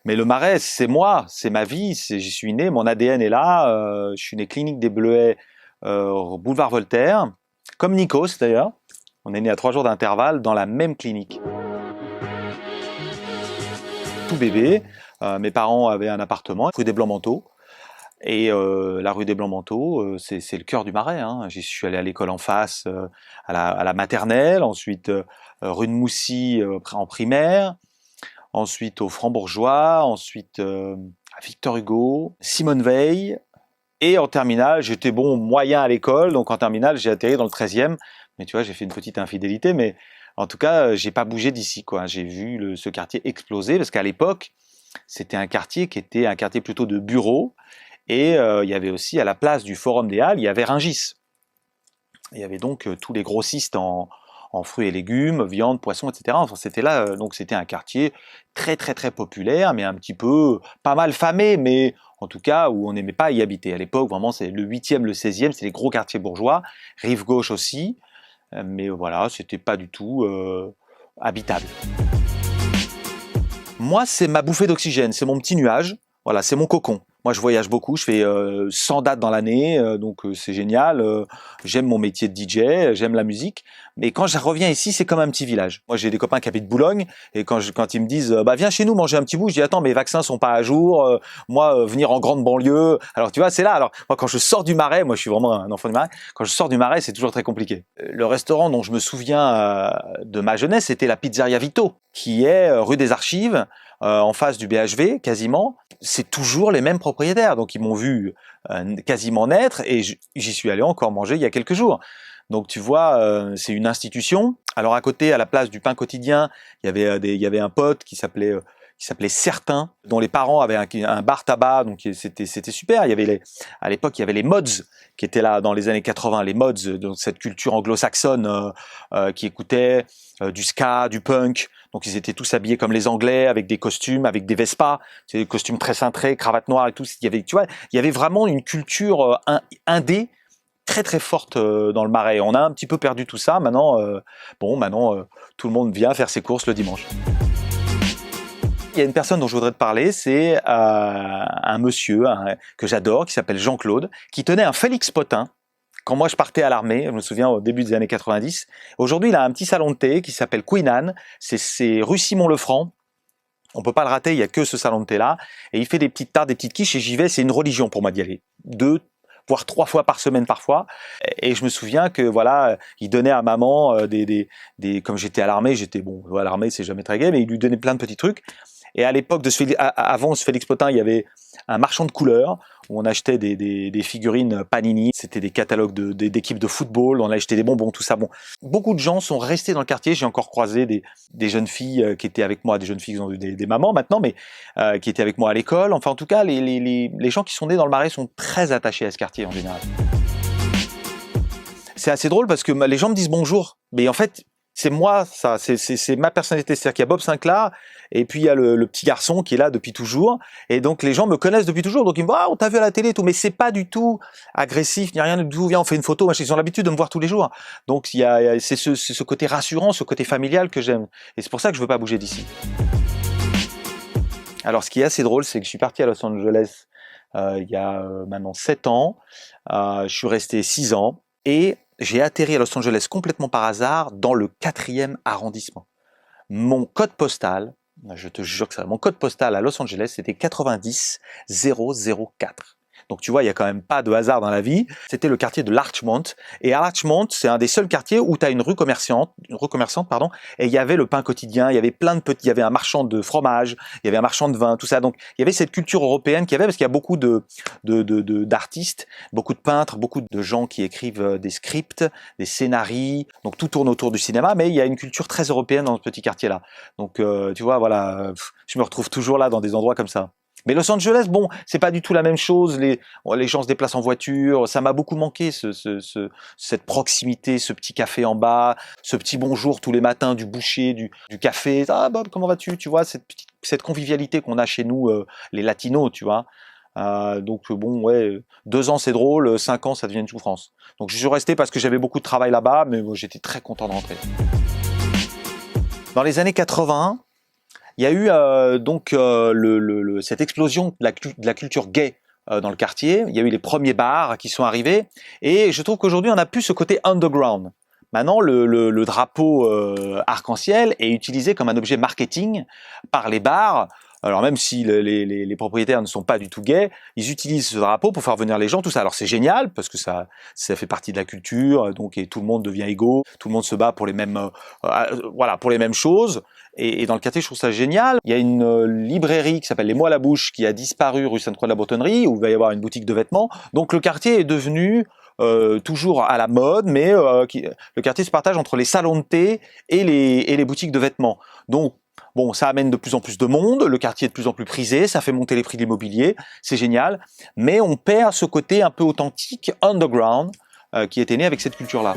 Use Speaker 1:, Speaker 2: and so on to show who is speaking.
Speaker 1: Mais le Marais, c'est moi, c'est ma vie, j'y suis né, mon ADN est là. Je suis né clinique des Bleuets, boulevard Voltaire, comme Nikos d'ailleurs. On est né à 3 jours d'intervalle dans la même clinique. Tout bébé, mes parents avaient un appartement, rue des Blancs-Manteaux. Et la rue des Blancs-Manteaux, c'est le cœur du Marais. Hein. J'y suis allé à l'école en face, à la maternelle, ensuite rue de Moussy en primaire, ensuite au Franc-Bourgeois, ensuite à Victor Hugo, Simone Veil, et en terminale, j'étais bon moyen à l'école, donc en terminale, j'ai atterri dans le 13e, mais tu vois, j'ai fait une petite infidélité, mais en tout cas, j'ai pas bougé d'ici, quoi. J'ai vu ce quartier exploser, parce qu'à l'époque, c'était un quartier qui était un quartier plutôt de bureaux, et il y avait aussi à la place du Forum des Halles, il y avait Rungis. Il y avait donc tous les grossistes en fruits et légumes, viande, poisson, etc. Enfin, c'était là, donc c'était un quartier très très très populaire, mais un petit peu pas mal famé, mais en tout cas où on n'aimait pas y habiter. À l'époque, vraiment, c'est le 8e, le 16e, c'est les gros quartiers bourgeois, rive gauche aussi, mais voilà, c'était pas du tout habitable. Moi, c'est ma bouffée d'oxygène, c'est mon petit nuage, voilà, c'est mon cocon. Moi, je voyage beaucoup, je fais 100 dates dans l'année, donc c'est génial. J'aime mon métier de DJ, j'aime la musique. Mais quand je reviens ici, c'est comme un petit village. Moi, j'ai des copains qui habitent Boulogne, et quand ils me disent bah viens chez nous manger un petit bout, je dis attends, mes vaccins sont pas à jour. Moi, venir en grande banlieue. Alors tu vois, c'est là. Alors moi, quand je sors du Marais, moi, je suis vraiment un enfant du Marais. Quand je sors du Marais, c'est toujours très compliqué. Le restaurant dont je me souviens de ma jeunesse, c'était la Pizzeria Vito, qui est rue des Archives. En face du BHV, quasiment, c'est toujours les mêmes propriétaires. Donc, ils m'ont vu quasiment naître et j'y suis allé encore manger il y a quelques jours. Donc, tu vois, c'est une institution. Alors, à côté, à la place du pain quotidien, il y avait un pote qui s'appelait Certain, dont les parents avaient un bar tabac, donc c'était super. À l'époque, il y avait les Mods qui étaient là dans les années 80, les Mods, donc cette culture anglo-saxonne qui écoutait du ska, du punk. Donc ils étaient tous habillés comme les Anglais, avec des costumes, avec des Vespas, c'est des costumes très cintrés, cravate noire et tout. Il y avait vraiment une culture indé très très forte dans le Marais. On a un petit peu perdu tout ça. Maintenant, tout le monde vient faire ses courses le dimanche. Il y a une personne dont je voudrais te parler, c'est un monsieur que j'adore, qui s'appelle Jean-Claude, qui tenait un Félix Potin. Quand moi je partais à l'armée, je me souviens au début des années 90, aujourd'hui il a un petit salon de thé qui s'appelle Queen Anne, c'est rue Simon-Lefranc, on peut pas le rater, il y a que ce salon de thé là, et il fait des petites tartes, des petites quiches, et j'y vais, c'est une religion pour moi d'y aller, 2 voire 3 fois par semaine parfois, et je me souviens que voilà, il donnait à maman comme j'étais à l'armée, à l'armée c'est jamais très gai, mais il lui donnait plein de petits trucs. Et à l'époque avant ce Félix Potin, il y avait un marchand de couleurs où on achetait des figurines Panini. C'était des catalogues d'équipes de football. On a acheté des bonbons, tout ça. Bon, beaucoup de gens sont restés dans le quartier. J'ai encore croisé des jeunes filles qui étaient avec moi, des jeunes filles qui ont eu des mamans maintenant, mais qui étaient avec moi à l'école. Enfin, en tout cas, les gens qui sont nés dans le Marais sont très attachés à ce quartier en général. C'est assez drôle parce que les gens me disent bonjour, mais en fait, c'est moi, ça, c'est ma personnalité. C'est-à-dire qu'il y a Bob Sinclair, et puis il y a le petit garçon qui est là depuis toujours, et donc les gens me connaissent depuis toujours, donc ils me disent ah on t'a vu à la télé et tout, mais c'est pas du tout agressif ni rien du tout. Viens on fait une photo, ils ont l'habitude de me voir tous les jours. Donc c'est ce côté rassurant, ce côté familial que j'aime, et c'est pour ça que je veux pas bouger d'ici. Alors ce qui est assez drôle, c'est que je suis parti à Los Angeles il y a maintenant 7 ans, je suis resté 6 ans, et j'ai atterri à Los Angeles complètement par hasard dans le 4e arrondissement. Mon code postal, je te jure que ça, mon code postal à Los Angeles, c'était 90 004. Donc tu vois, il y a quand même pas de hasard dans la vie. C'était le quartier de Larchmont. Et à Larchmont, c'est un des seuls quartiers où tu as une rue commerçante, et il y avait le pain quotidien, il y avait plein de petits, il y avait un marchand de fromage, il y avait un marchand de vin, tout ça. Donc il y avait cette culture européenne qu'il y avait, parce qu'il y a beaucoup d'artistes, beaucoup de peintres, beaucoup de gens qui écrivent des scripts, des scénarios. Donc tout tourne autour du cinéma, mais il y a une culture très européenne dans ce petit quartier-là. Donc tu vois, voilà, je me retrouve toujours là dans des endroits comme ça. Mais Los Angeles, bon, c'est pas du tout la même chose. Les gens se déplacent en voiture. Ça m'a beaucoup manqué, cette proximité, ce petit café en bas, ce petit bonjour tous les matins du boucher, du café. Ah Bob, comment vas-tu? Tu vois, cette convivialité qu'on a chez nous, les latinos, tu vois. Donc bon, ouais, 2 ans c'est drôle, 5 ans ça devient une souffrance. Donc je suis resté parce que j'avais beaucoup de travail là-bas, mais bon, j'étais très content de rentrer. Dans les années 80, Il y a eu cette explosion de la culture gay dans le quartier. Il y a eu les premiers bars qui sont arrivés, et je trouve qu'aujourd'hui on n'a plus ce côté underground. Maintenant, le drapeau arc-en-ciel est utilisé comme un objet marketing par les bars. Alors même si les propriétaires ne sont pas du tout gays, ils utilisent ce drapeau pour faire venir les gens, tout ça. Alors c'est génial parce que ça fait partie de la culture, donc et tout le monde devient égaux, tout le monde se bat pour les mêmes voilà, pour les mêmes choses. Et dans le quartier, je trouve ça génial. Il y a une librairie qui s'appelle Les Mots à la Bouche qui a disparu rue Sainte-Croix-de-la-Bretonnerie, où il va y avoir une boutique de vêtements. Donc le quartier est devenu toujours à la mode, mais le quartier se partage entre les salons de thé et les boutiques de vêtements. Donc bon, ça amène de plus en plus de monde, le quartier est de plus en plus prisé, ça fait monter les prix de l'immobilier, c'est génial, mais on perd ce côté un peu authentique, underground, qui était né avec cette culture-là.